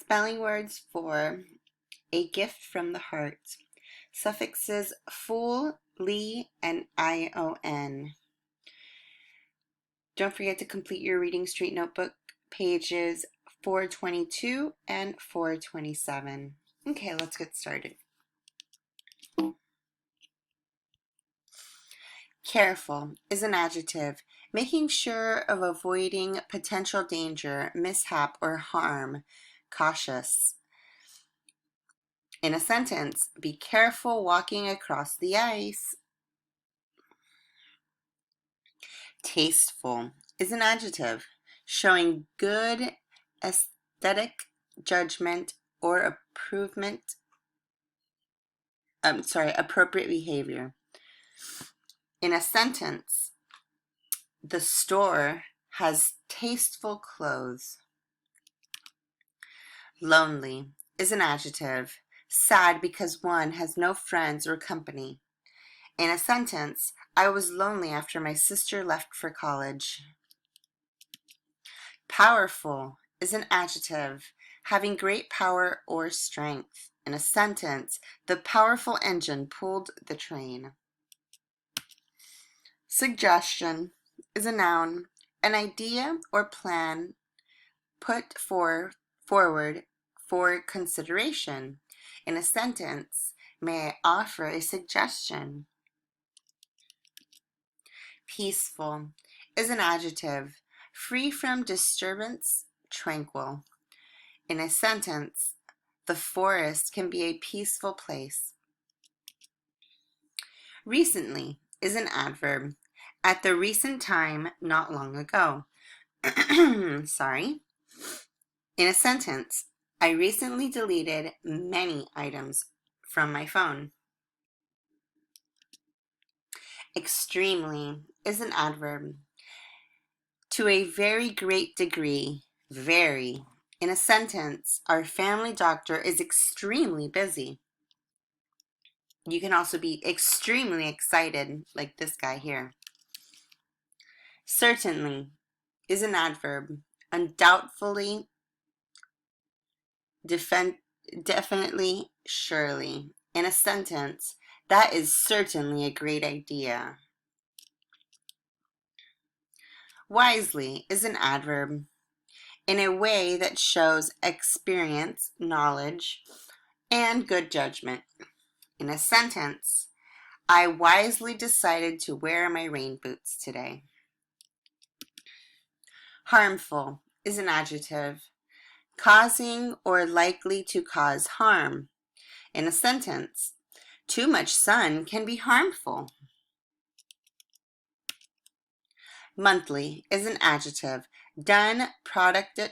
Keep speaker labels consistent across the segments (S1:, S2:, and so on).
S1: Spelling words for a gift from the heart. Suffixes full, ly, and ion. Don't forget to complete your Reading Street Notebook pages 422 and 427. Okay, let's get started. Careful is an adjective, making sure of avoiding potential danger, mishap, or harm. Cautious. In a sentence, be careful walking across the ice. Tasteful is an adjective, showing good aesthetic judgment or appropriate behavior. In a sentence, the store has tasteful clothes. Lonely is an adjective, sad because one has no friends or company. In a sentence, I was lonely after my sister left for college. Powerful is an adjective, having great power or strength. In a sentence, the powerful engine pulled the train. Suggestion is a noun, an idea or plan put forward for consideration. In a sentence, may I offer a suggestion? Peaceful is an adjective, free from disturbance, tranquil. In a sentence, the forest can be a peaceful place. Recently is an adverb, at the recent time, not long ago. Sorry. In a sentence, I recently deleted many items from my phone. Extremely is an adverb, to a very great degree, very. In a sentence, our family doctor is extremely busy. You can also be extremely excited, like this guy here. Certainly is an adverb, undoubtedly, definitely, surely. In a sentence, that is certainly a great idea. Wisely is an adverb, in a way that shows experience, knowledge, and good judgment. In a sentence, I wisely decided to wear my rain boots today. Harmful is an adjective, causing or likely to cause harm. In a sentence, too much sun can be harmful. Monthly is an adjective, done, produced,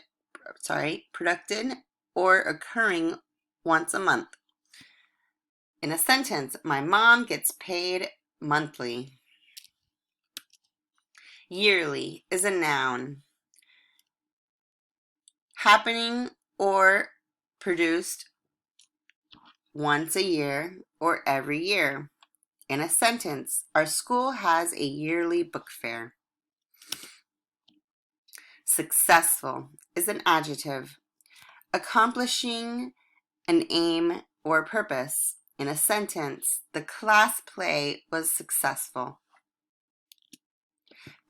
S1: or occurring once a month. In a sentence, my mom gets paid monthly. Yearly is a noun, happening or produced once a year or every year. In a sentence, our school has a yearly book fair. Successful is an adjective, accomplishing an aim or purpose. In a sentence, the class play was successful.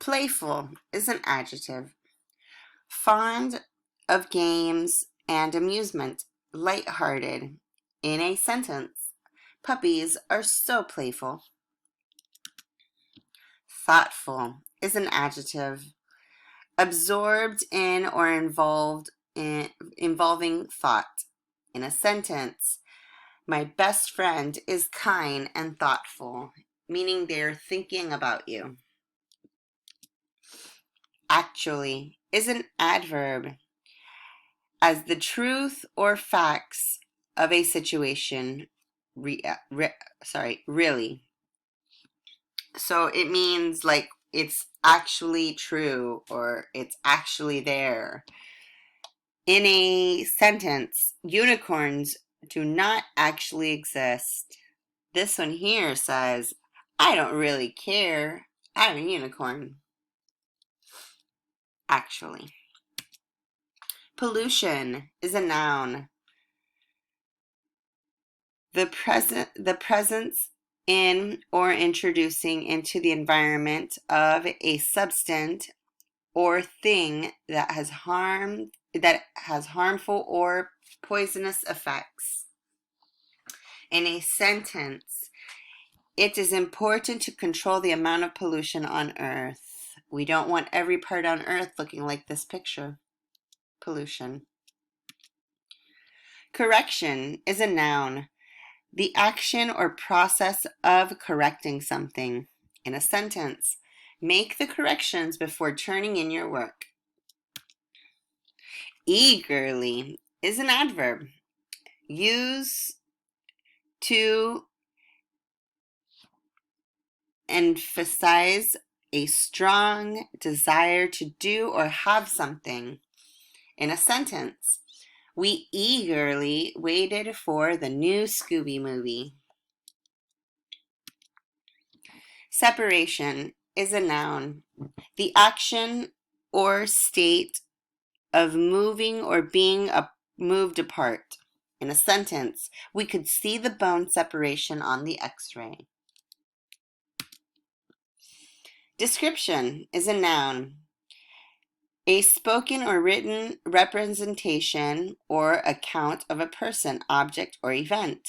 S1: Playful is an adjective, fond of games and amusement, lighthearted. In a sentence, puppies are so playful. Thoughtful is an adjective, absorbed in or involving thought. In a sentence, my best friend is kind and thoughtful, meaning they're thinking about you. Actually is an adverb, as the truth or facts of a situation, really. So it means like it's actually true or it's actually there. In a sentence, unicorns do not actually exist. This one here says, I don't really care. I'm a unicorn. Actually. Pollution is a noun. The presence in or introducing into the environment of a substance or thing that has harmful or poisonous effects. In a sentence, it is important to control the amount of pollution on Earth. We don't want every part on Earth looking like this picture. Pollution. Correction is a noun. The action or process of correcting something. In a sentence, make the corrections before turning in your work. Eagerly is an adverb. Use to emphasize a strong desire to do or have something. In a sentence, we eagerly waited for the new Scooby movie. Separation is a noun. The action or state of moving or being moved apart. In a sentence, we could see the bone separation on the X-ray. Description is a noun. A spoken or written representation or account of a person, object, or event.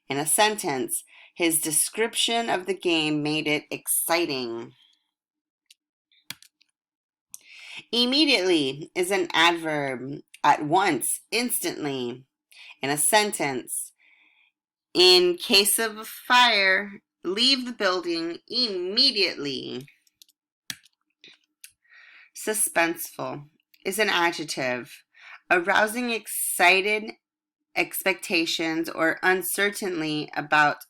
S1: In a sentence, his description of the game made it exciting. Immediately is an adverb. At once, instantly. In a sentence, in case of a fire, leave the building immediately. Suspenseful is an adjective, arousing excited expectations or uncertainty about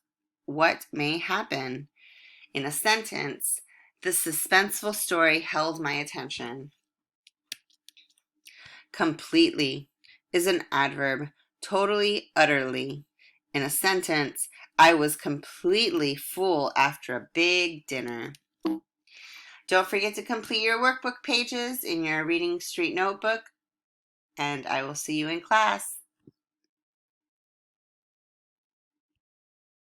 S1: what may happen. In a sentence, the suspenseful story held my attention. Completely is an adverb, totally, utterly. In a sentence, I was completely full after a big dinner. Don't forget to complete your workbook pages in your Reading Street notebook, and I will see you in class.